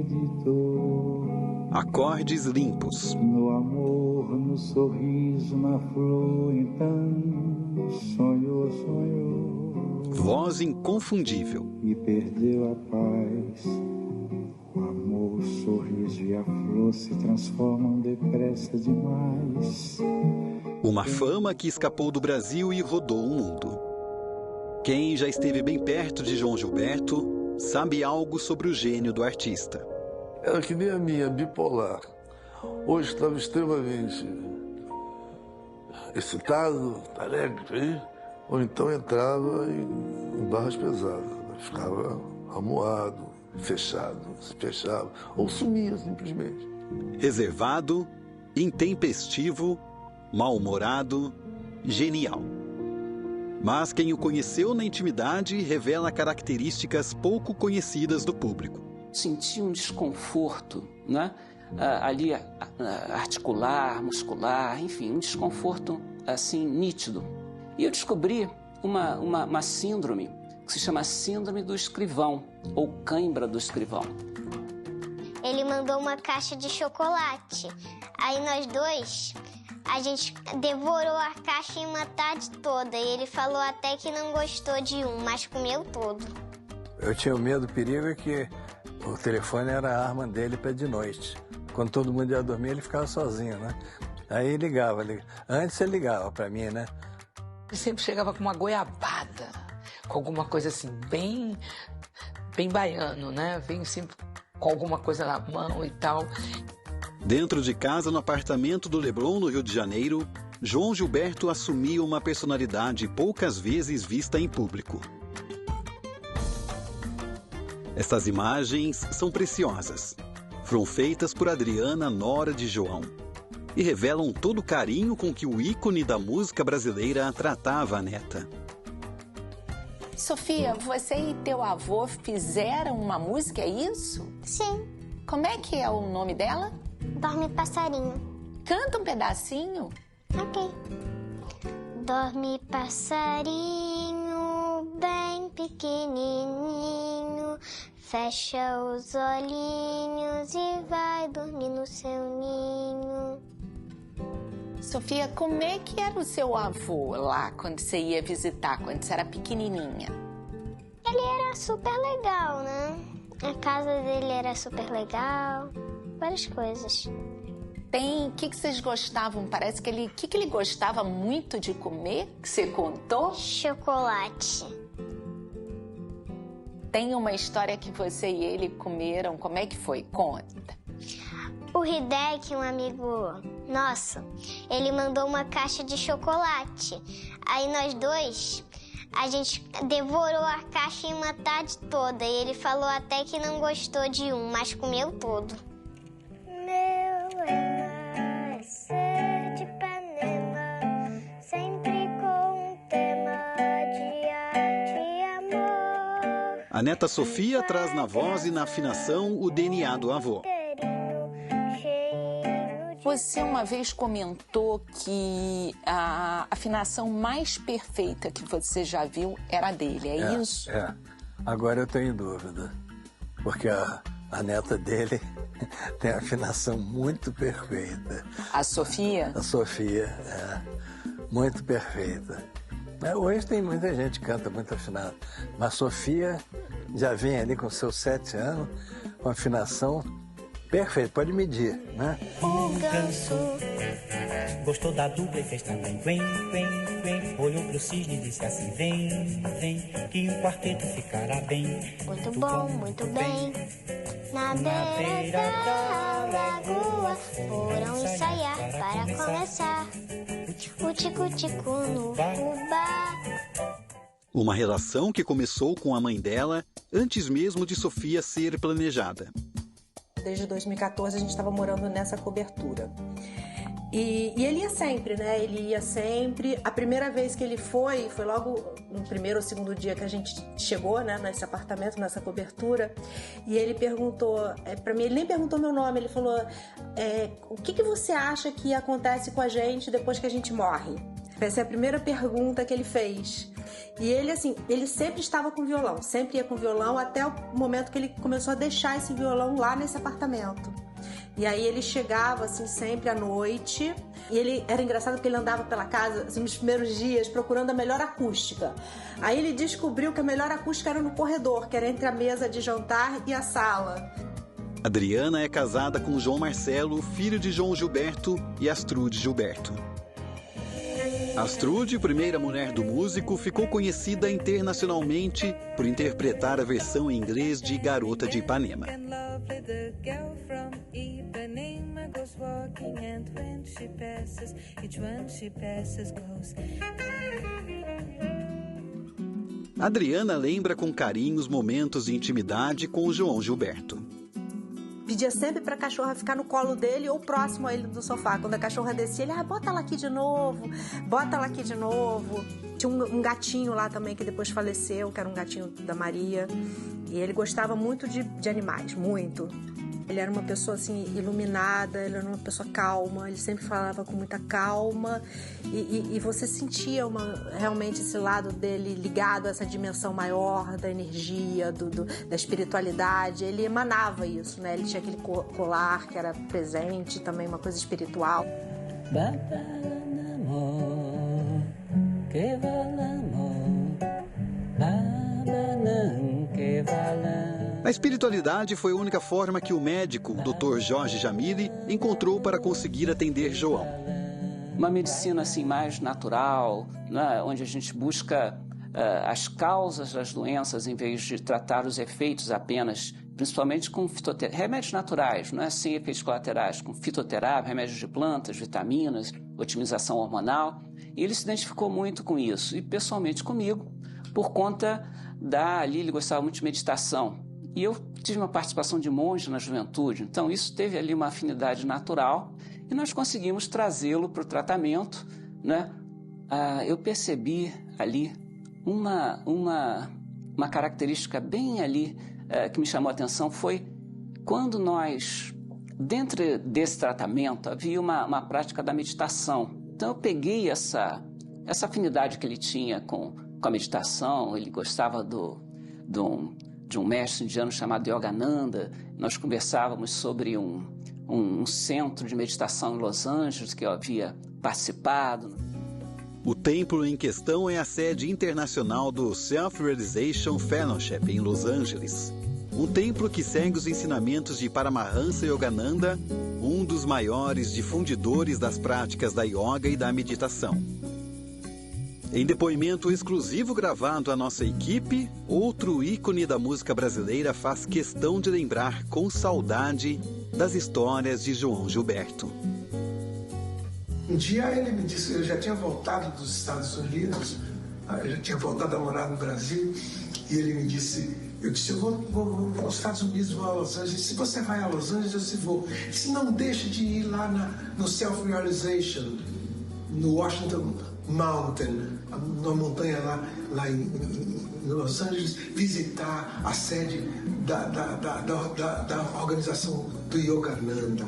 acreditou. Acordes limpos. No amor, no sorriso, na flor, então sonhou, sonhou. Voz inconfundível. E perdeu a paz. O amor, o sorriso e a flor se transformam depressa demais. Uma fama que escapou do Brasil e rodou o mundo. Quem já esteve bem perto de João Gilberto sabe algo sobre o gênio do artista. Era que nem a minha, bipolar. Hoje estava extremamente excitado, alegre, ou então entrava em barras pesadas. Ficava amuado, fechado, se fechava, ou sumia simplesmente. Reservado, intempestivo, mal-humorado, genial. Mas quem o conheceu na intimidade revela características pouco conhecidas do público. Senti um desconforto, né? Ali articular, muscular, enfim, um desconforto assim nítido. E eu descobri uma síndrome que se chama síndrome do escrivão, ou cãibra do escrivão. Ele mandou uma caixa de chocolate. Aí nós dois, a gente devorou a caixa em uma tarde toda. E ele falou até que não gostou de um, mas comeu todo. Eu tinha medo, o perigo é que o telefone era a arma dele para de noite. Quando todo mundo ia dormir, ele ficava sozinho, né? Aí ligava. Antes ele ligava para mim, né? Ele sempre chegava com uma goiabada, com alguma coisa assim, bem baiano, né? Vem sempre com alguma coisa na mão e tal. Dentro de casa, no apartamento do Leblon, no Rio de Janeiro, João Gilberto assumia uma personalidade poucas vezes vista em público. Essas imagens são preciosas. Foram feitas por Adriana, nora de João, e revelam todo o carinho com que o ícone da música brasileira tratava a neta. Sofia, você e teu avô fizeram uma música, é isso? Sim. Como é que é o nome dela? Dorme passarinho. Canta um pedacinho. Ok. Dorme passarinho, bem pequenininho, fecha os olhinhos e vai dormir no seu ninho. Sofia, como é que era o seu avô lá quando você ia visitar, quando você era pequenininha? Ele era super legal, né? A casa dele era super legal, várias coisas. O que vocês gostavam? Parece que ele... O que ele gostava muito de comer, que você contou? Chocolate. Tem uma história que você e ele comeram, como é que foi? Conta. O Hideki, um amigo nosso, ele mandou uma caixa de chocolate. Aí nós dois, a gente devorou a caixa em uma tarde toda. E ele falou até que não gostou de um, mas comeu todo. Meu é nascer de Ipanema, sempre com um tema de amor. A neta Sofia traz na voz e na afinação o DNA do avô. Você uma vez comentou que a afinação mais perfeita que você já viu era a dele, é isso? É. Agora eu tenho dúvida, porque a neta dele tem a afinação muito perfeita. A Sofia? A Sofia, muito perfeita. Hoje tem muita gente que canta muito afinado, mas a Sofia já vem ali com seus 7 anos, com afinação perfeita, pode medir, né? O ganso gostou da dupla e fez também. Vem, vem, vem. Olhou pro cisne e disse assim: vem, vem, que o quarteto ficará bem. Muito bom, muito bem. Na beira da lagoa foram ensaiar para começar o tico-tico no fubá. Uma relação que começou com a mãe dela antes mesmo de Sofia ser planejada. Desde 2014 a gente estava morando nessa cobertura. E ele ia sempre, né? Ele ia sempre. A primeira vez que ele foi logo no primeiro ou segundo dia que a gente chegou, né? Nesse apartamento, nessa cobertura. E ele perguntou para mim, ele nem perguntou meu nome, ele falou: o que você acha que acontece com a gente depois que a gente morre? Essa é a primeira pergunta que ele fez. E ele, assim, ele sempre estava com violão, sempre ia com violão, até o momento que ele começou a deixar esse violão lá nesse apartamento. E aí ele chegava, assim, sempre à noite. E ele era engraçado porque ele andava pela casa, assim, nos primeiros dias, procurando a melhor acústica. Aí ele descobriu que a melhor acústica era no corredor, que era entre a mesa de jantar e a sala. Adriana é casada com João Marcelo, filho de João Gilberto e Astrude Gilberto. Astrude, primeira mulher do músico, ficou conhecida internacionalmente por interpretar a versão em inglês de Garota de Ipanema. Adriana lembra com carinho os momentos de intimidade com o João Gilberto. Pedia sempre pra cachorra ficar no colo dele ou próximo a ele do sofá. Quando a cachorra descia, ele, bota ela aqui de novo, bota ela aqui de novo. Tinha um gatinho lá também que depois faleceu, que era um gatinho da Maria. E ele gostava muito de animais, muito. Ele era uma pessoa, assim, iluminada, ele era uma pessoa calma, ele sempre falava com muita calma e você sentia realmente esse lado dele ligado a essa dimensão maior da energia, da espiritualidade. Ele emanava isso, né? Ele tinha aquele colar que era presente, também uma coisa espiritual. A espiritualidade foi a única forma que o médico, Dr. Jorge Jamili, encontrou para conseguir atender João. Uma medicina assim mais natural, né, onde a gente busca as causas das doenças em vez de tratar os efeitos apenas, principalmente com remédios naturais, não é sem efeitos colaterais, com fitoterapia, remédios de plantas, vitaminas, otimização hormonal. E ele se identificou muito com isso, e pessoalmente comigo, por conta ali ele gostava muito de meditação. E eu tive uma participação de monge na juventude, então isso teve ali uma afinidade natural e nós conseguimos trazê-lo para o tratamento, né? Eu percebi ali uma característica bem ali que me chamou a atenção, foi quando nós, dentro desse tratamento, havia uma prática da meditação. Então eu peguei essa afinidade que ele tinha com a meditação, ele gostava de um mestre indiano chamado Yogananda. Nós conversávamos sobre um centro de meditação em Los Angeles que eu havia participado. O templo em questão é a sede internacional do Self-Realization Fellowship em Los Angeles. Um templo que segue os ensinamentos de Paramahansa Yogananda, um dos maiores difundidores das práticas da yoga e da meditação. Em depoimento exclusivo gravado à nossa equipe, outro ícone da música brasileira faz questão de lembrar com saudade das histórias de João Gilberto. Um dia ele me disse, eu já tinha voltado dos Estados Unidos, eu já tinha voltado a morar no Brasil, e ele me disse, eu vou aos Estados Unidos, vou a Los Angeles. Se você vai a Los Angeles, eu vou. Se não, deixa de ir lá no Self-Realization, no Washington Mountain, numa montanha lá em Los Angeles, visitar a sede da organização do Yogananda,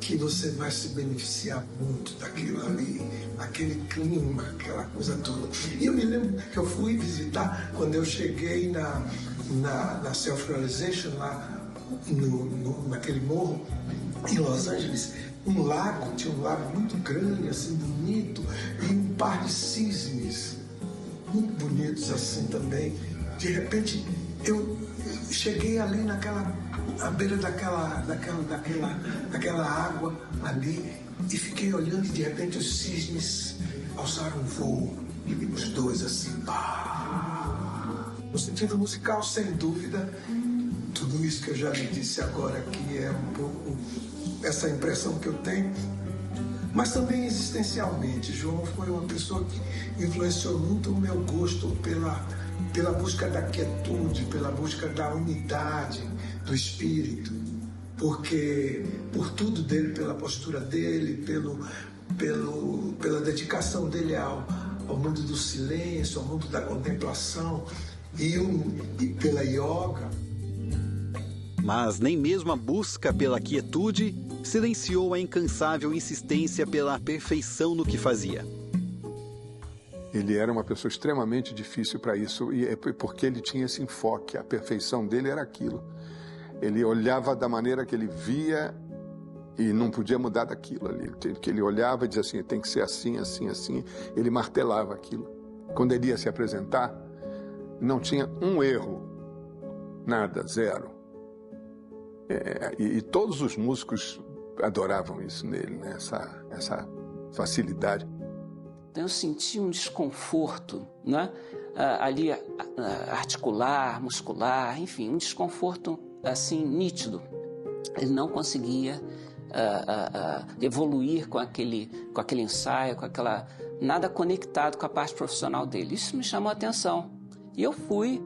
que você vai se beneficiar muito daquilo ali, aquele clima, aquela coisa toda. E eu me lembro que eu fui visitar, quando eu cheguei na Self-Realization, lá naquele morro, em Los Angeles, tinha um lago muito grande, assim, bonito, e um par de cisnes, muito bonitos assim também. De repente, eu cheguei ali à beira daquela água ali, e fiquei olhando, e de repente os cisnes alçaram voo, os dois assim, pá. No sentido musical, sem dúvida, tudo isso que eu já lhe disse agora, que é um pouco essa impressão que eu tenho, mas também existencialmente. João foi uma pessoa que influenciou muito o meu gosto pela busca da quietude, pela busca da unidade do espírito, porque por tudo dele, pela postura dele, pela dedicação dele ao mundo do silêncio, ao mundo da contemplação e pela yoga. Mas nem mesmo a busca pela quietude silenciou a incansável insistência pela perfeição no que fazia. Ele era uma pessoa extremamente difícil para isso, e é porque ele tinha esse enfoque, a perfeição dele era aquilo. Ele olhava da maneira que ele via e não podia mudar daquilo ali. Que ele olhava e dizia assim, tem que ser assim, assim, assim. Ele martelava aquilo. Quando ele ia se apresentar, não tinha um erro, nada, zero. E todos os músicos adoravam isso nele, né? Essa facilidade. Eu senti um desconforto, né? Ali articular, muscular, enfim, um desconforto assim nítido. Ele não conseguia evoluir com aquele ensaio, nada conectado com a parte profissional dele. Isso me chamou a atenção. E eu fui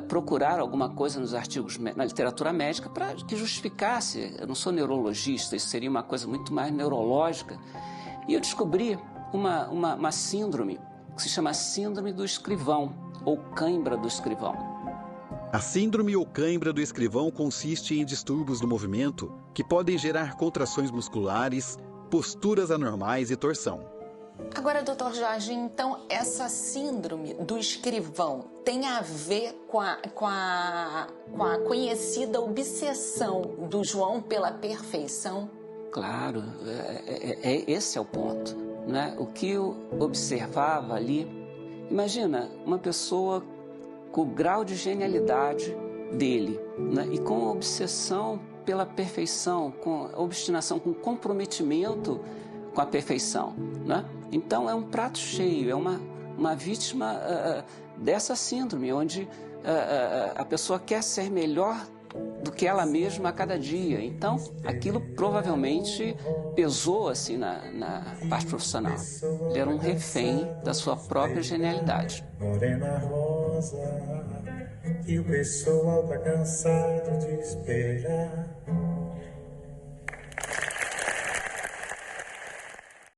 procurar alguma coisa nos artigos, na literatura médica, para que justificasse. Eu não sou neurologista, isso seria uma coisa muito mais neurológica. E eu descobri uma síndrome que se chama síndrome do escrivão, ou cãibra do escrivão. A síndrome ou cãibra do escrivão consiste em distúrbios do movimento que podem gerar contrações musculares, posturas anormais e torção. Agora, Dr. Jorge, então essa síndrome do escrivão tem a ver com a conhecida obsessão do João pela perfeição? Claro, esse é o ponto, né? O que eu observava ali, imagina uma pessoa com o grau de genialidade dele, né? E com a obsessão pela perfeição, com a obstinação, com o comprometimento com a perfeição, né? Então é um prato cheio, é uma vítima dessa síndrome, onde a pessoa quer ser melhor do que ela mesma a cada dia. Então aquilo provavelmente pesou assim na parte profissional. Ele era um refém da sua própria genialidade. Morena rosa, que o pessoal tá cansado de esperar.